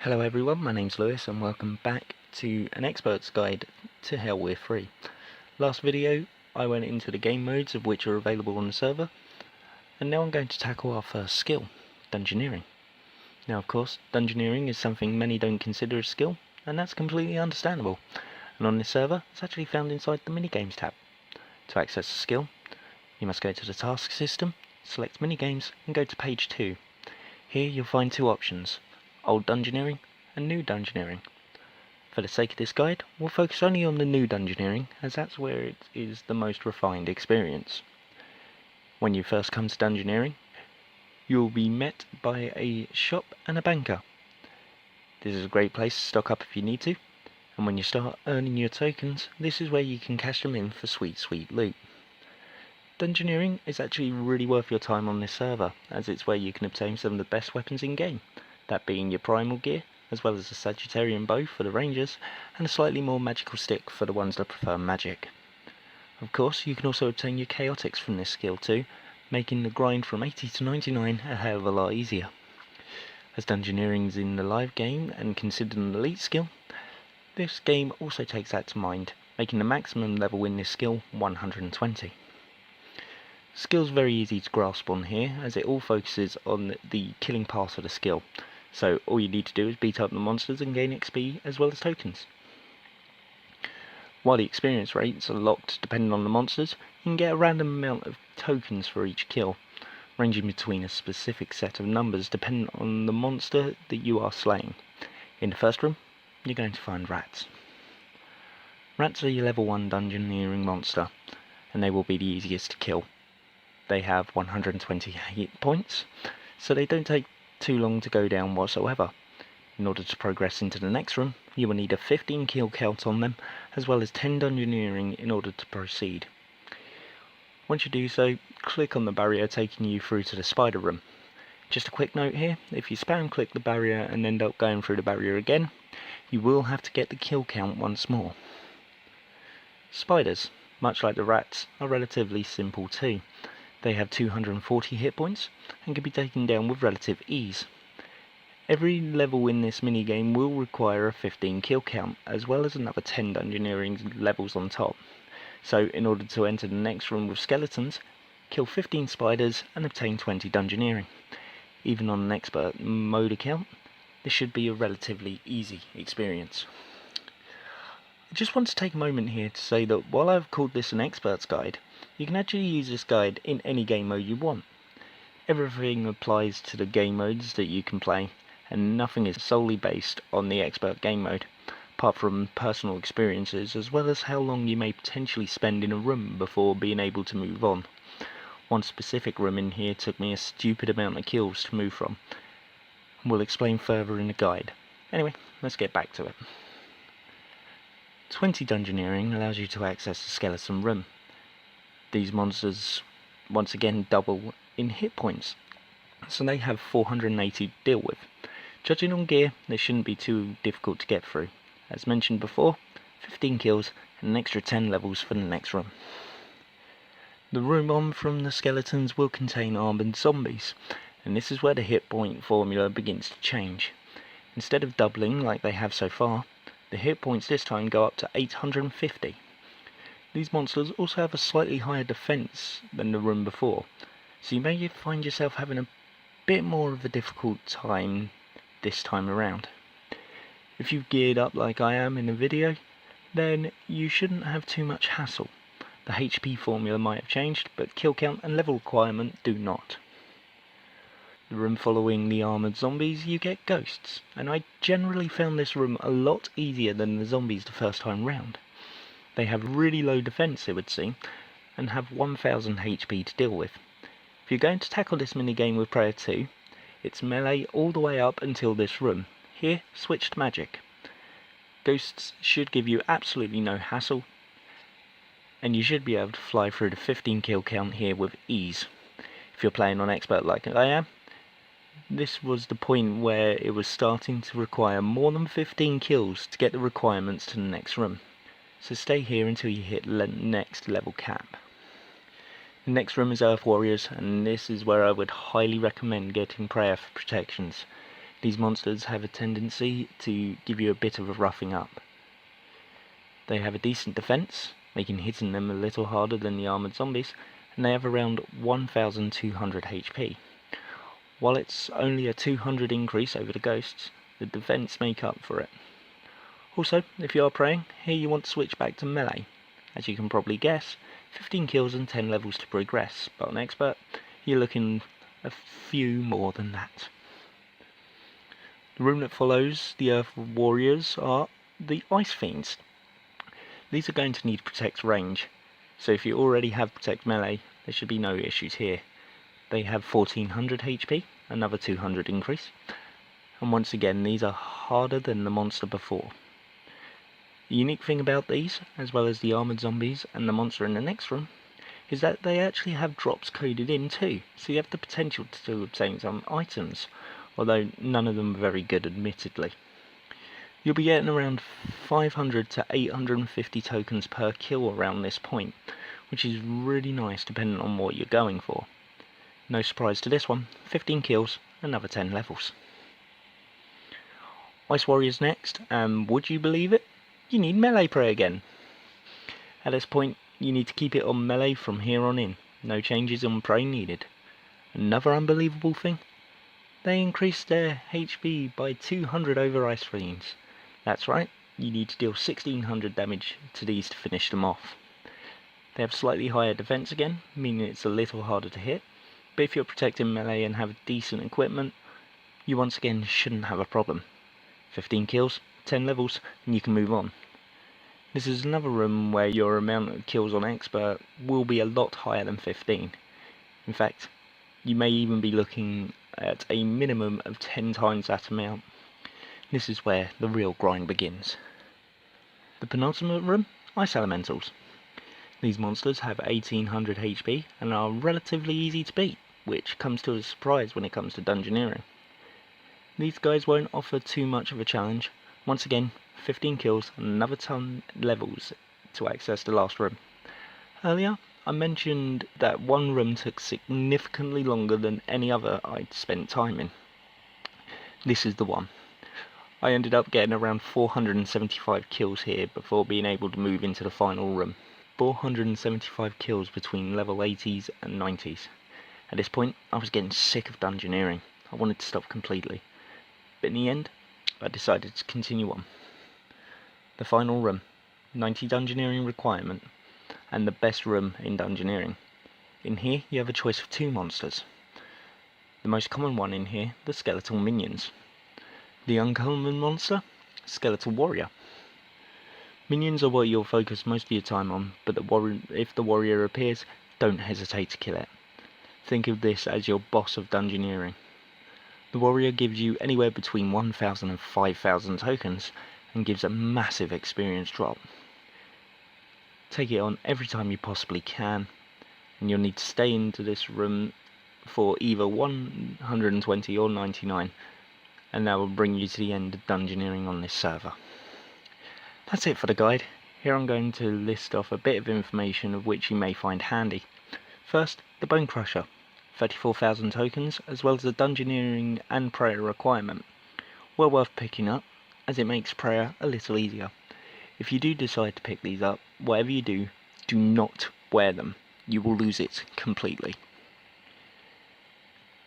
Hello everyone, my name's Lewis and welcome back to an expert's guide to Hell We're Free. Last video I went into the game modes of which are available on the server, and now I'm going to tackle our first skill, Dungeoneering. Now of course, Dungeoneering is something many don't consider a skill, and that's completely understandable. And on this server, it's actually found inside the Minigames tab. To access the skill, you must go to the task system, select Minigames and go to page 2. Here you'll find two options, Old Dungeoneering and New Dungeoneering. For the sake of this guide, we'll focus only on the New Dungeoneering, as that's where it is the most refined experience. When you first come to Dungeoneering, you'll be met by a shop and a banker. This is a great place to stock up if you need to, and when you start earning your tokens, this is where you can cash them in for sweet loot. Dungeoneering is actually really worth your time on this server, as it's where you can obtain some of the best weapons in game, that being your primal gear, as well as a Sagittarian bow for the rangers, and a slightly more magical stick for the ones that prefer magic. Of course, you can also obtain your chaotics from this skill too, making the grind from 80 to 99 a hell of a lot easier. As Dungeoneering's in the live game and considered an elite skill, this game also takes that to mind, making the maximum level in this skill 120. The skill's very easy to grasp on here, as it all focuses on the killing part of the skill, so all you need to do is beat up the monsters and gain XP as well as tokens. While the experience rates are locked depending on the monsters, you can get a random amount of tokens for each kill, ranging between a specific set of numbers depending on the monster that you are slaying. In the first room, you're going to find rats. Rats are your level 1 Dungeoneering monster, and they will be the easiest to kill. They have 120 hit points, so they don't take too long to go down whatsoever. In order to progress into the next room, you will need a 15 kill count on them, as well as 10 Dungeoneering in order to proceed. Once you do so, click on the barrier taking you through to the spider room. Just a quick note here, if you spam click the barrier and end up going through the barrier again, you will have to get the kill count once more. Spiders, much like the rats, are relatively simple too. They have 240 hit points and can be taken down with relative ease. Every level in this minigame will require a 15 kill count, as well as another 10 Dungeoneering levels on top. So in order to enter the next room with skeletons, kill 15 spiders and obtain 20 Dungeoneering. Even on an expert mode account, this should be a relatively easy experience. I just want to take a moment here to say that while I've called this an expert's guide, you can actually use this guide in any game mode you want. Everything applies to the game modes that you can play, and nothing is solely based on the expert game mode, apart from personal experiences as well as how long you may potentially spend in a room before being able to move on. One specific room in here took me a stupid amount of kills to move from. We'll explain further in the guide. Anyway, let's get back to it. 20 Dungeoneering allows you to access the skeleton room. These monsters once again double in hit points, so they have 480 to deal with. Judging on gear, this shouldn't be too difficult to get through. As mentioned before, 15 kills and an extra 10 levels for the next room. The room on from the skeletons will contain armored zombies, and this is where the hit point formula begins to change. Instead of doubling like they have so far, the hit points this time go up to 850. These monsters also have a slightly higher defense than the room before, so you may find yourself having a bit more of a difficult time this time around. If you've geared up like I am in the video, then you shouldn't have too much hassle. The HP formula might have changed, but kill count and level requirement do not. The room following the armoured zombies, you get ghosts, and I generally found this room a lot easier than the zombies the first time round. They have really low defense, it would seem, and have 1000 HP to deal with. If you're going to tackle this minigame with Prayer 2, it's melee all the way up until this room. Here, switch to magic. Ghosts should give you absolutely no hassle, and you should be able to fly through the 15 kill count here with ease. If you're playing on expert like I am, this was the point where it was starting to require more than 15 kills to get the requirements to the next room. So stay here until you hit next level cap. The next room is Earth Warriors, and this is where I would highly recommend getting prayer for protections. These monsters have a tendency to give you a bit of a roughing up. They have a decent defense, making hitting them a little harder than the armored zombies, and they have around 1200 HP. While it's only a 200 increase over the ghosts, the defense make up for it. Also, if you are praying, here you want to switch back to melee. As you can probably guess, 15 kills and 10 levels to progress, but on expert, you're looking a few more than that. The room that follows the Earth Warriors are the Ice Fiends. These are going to need Protect range, so if you already have Protect melee, there should be no issues here. They have 1400 HP, another 200 increase, and once again these are harder than the monster before. The unique thing about these, as well as the armoured zombies and the monster in the next room, is that they actually have drops coded in too, so you have the potential to obtain some items, although none of them are very good admittedly. You'll be getting around 500 to 850 tokens per kill around this point, which is really nice depending on what you're going for. No surprise to this one, 15 kills, another 10 levels. Ice Warriors next, and would you believe it? You need melee prey again. At this point, you need to keep it on melee from here on in, no changes on prey needed. Another unbelievable thing? They increased their HP by 200 over Ice Fiends. That's right, you need to deal 1600 damage to these to finish them off. They have slightly higher defense again, meaning it's a little harder to hit, but if you're protecting melee and have decent equipment, you once again shouldn't have a problem. 15 kills, 10 levels, and you can move on. This is another room where your amount of kills on expert will be a lot higher than 15. In fact, you may even be looking at a minimum of 10 times that amount. This is where the real grind begins. The penultimate room, Ice Elementals. These monsters have 1800 HP and are relatively easy to beat, which comes to a surprise when it comes to dungeoneering. These guys won't offer too much of a challenge. Once again, 15 kills and another 10 levels to access the last room. Earlier, I mentioned that one room took significantly longer than any other I'd spent time in. This is the one. I ended up getting around 475 kills here before being able to move into the final room. 475 kills between level 80s and 90s. At this point, I was getting sick of dungeoneering. I wanted to stop completely. But in the end, I decided to continue on. The final room, 90 dungeoneering requirement, and the best room in dungeoneering. In here, you have a choice of two monsters. The most common one in here, the skeletal minions. The uncommon monster, skeletal warrior. Minions are what you'll focus most of your time on, but if the warrior appears, don't hesitate to kill it. Think of this as your boss of dungeoneering. The warrior gives you anywhere between 1000 and 5000 tokens, and gives a massive experience drop. Take it on every time you possibly can, and you'll need to stay into this room for either 120 or 99, and that will bring you to the end of dungeoneering on this server. That's it for the guide. Here I'm going to list off a bit of information of which you may find handy. First, the Bone Crusher, 34,000 tokens, as well as the dungeoneering and prayer requirement. Well worth picking up, as it makes prayer a little easier. If you do decide to pick these up, whatever you do, do not wear them. You will lose it completely.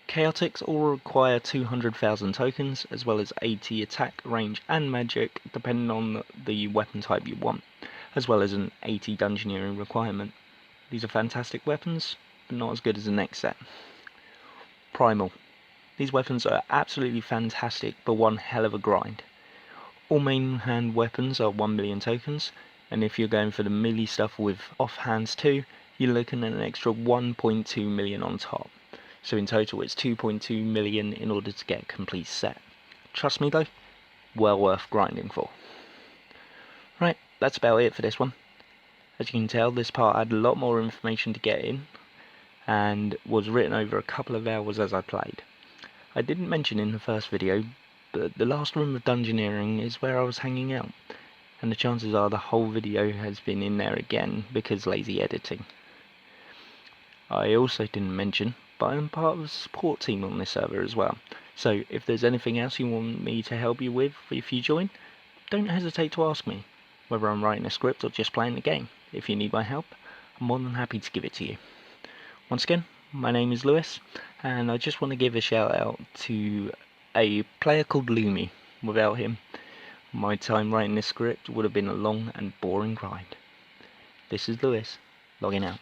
Chaotix all require 200,000 tokens, as well as 80 attack, range and magic, depending on the weapon type you want, as well as an 80 dungeoneering requirement. These are fantastic weapons, but not as good as the next set. Primal. These weapons are absolutely fantastic, but one hell of a grind. All main hand weapons are 1 million tokens, and if you're going for the melee stuff with offhands too, you're looking at an extra 1.2 million on top. So in total it's 2.2 million in order to get a complete set. Trust me though, well worth grinding for. Right, that's about it for this one. As you can tell, this part had a lot more information to get in, and was written over a couple of hours as I played. I didn't mention in the first video, but the last room of dungeoneering is where I was hanging out, and the chances are the whole video has been in there again because lazy editing. I also didn't mention, but I'm part of a support team on this server as well, So if there's anything else you want me to help you with if you join, don't hesitate to ask me, whether I'm writing a script or just playing the game. If you need my help, I'm more than happy to give it to you. Once again, my name is Lewis, and I just want to give a shout out to a player called Lumi. Without him, my time writing this script would have been a long and boring grind. This is Lewis, logging out.